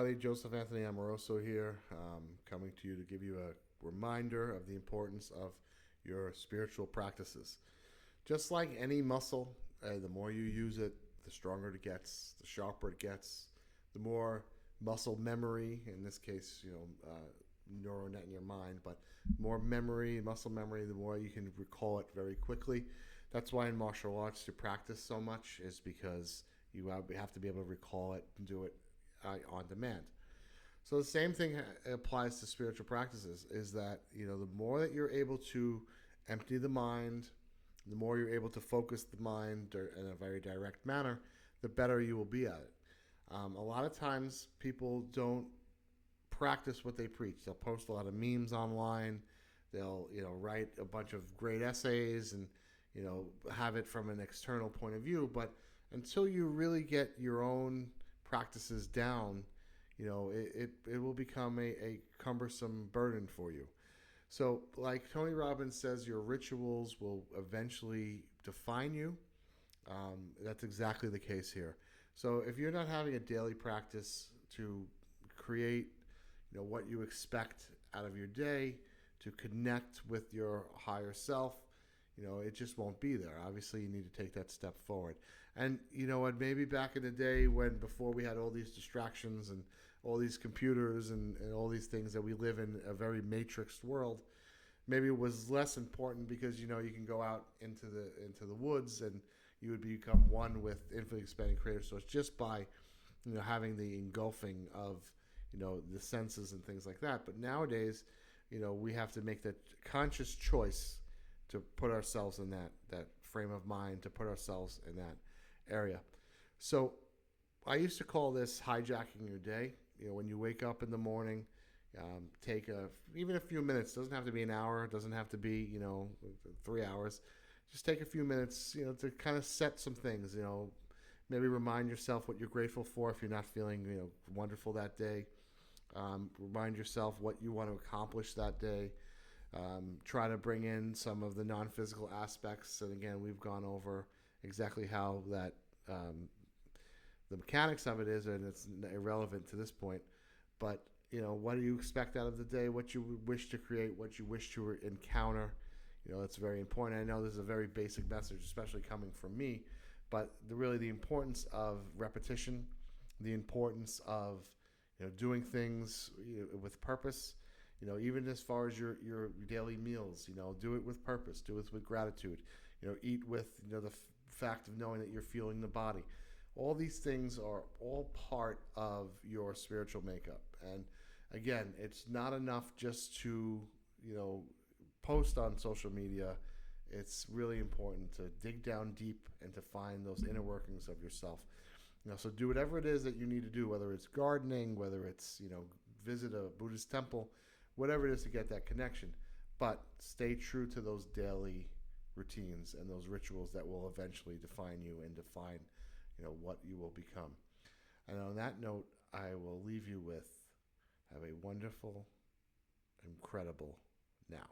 everybody. Joseph Anthony Amoroso here, coming to you to give you a reminder of the importance of your spiritual practices. Just like any muscle, the more you use it, the stronger it gets, the sharper it gets, the more muscle memory, in this case, neural net in your mind, but more memory, muscle memory, the more you can recall it very quickly. That's why in martial arts to practice so much is because you have to be able to recall it and do it on demand. So the same thing applies to spiritual practices, is that, the more that you're able to empty the mind, the more you're able to focus the mind in a very direct manner, the better you will be at it. A lot of times people don't practice what they preach. They'll post a lot of memes online. They'll, write a bunch of great essays and, have it from an external point of view. But until you really get your own practices down, it will become a cumbersome burden for you. So like Tony Robbins says, your rituals will eventually define you. That's exactly the case here. So if you're not having a daily practice to create, what you expect out of your day, to connect with your higher self, it just won't be there. Obviously, you need to take that step forward. And maybe back in the day before we had all these distractions and all these computers and all these things that we live in a very matrixed world, maybe it was less important because, you can go out into the woods and you would become one with infinitely expanding creator source just by, having the engulfing of, the senses and things like that. But nowadays, we have to make that conscious choice to put ourselves in that frame of mind, to put ourselves in that area. So I used to call this hijacking your day. When you wake up in the morning, take even a few minutes. Doesn't have to be an hour. Doesn't have to be 3 hours. Just take a few minutes, to kind of set some things. Maybe remind yourself what you're grateful for if you're not feeling wonderful that day. Remind yourself what you want to accomplish that day. Try to bring in some of the non-physical aspects. And again, we've gone over exactly how that the mechanics of it is, and it's irrelevant to this point. But, what do you expect out of the day, what you wish to create, what you wish to encounter. That's very important. I know this is a very basic message, especially coming from me, but the importance of repetition, the importance of doing things with purpose. Even as far as your daily meals, do it with purpose, do it with gratitude, eat with, the fact of knowing that you're feeling the body. All these things are all part of your spiritual makeup. And again, it's not enough just to, post on social media. It's really important to dig down deep and to find those inner workings of yourself. So do whatever it is that you need to do, whether it's gardening, whether it's, visit a Buddhist temple, whatever it is to get that connection. But stay true to those daily routines and those rituals that will eventually define you and define, what you will become. And on that note, I will leave you with, have a wonderful, incredible now.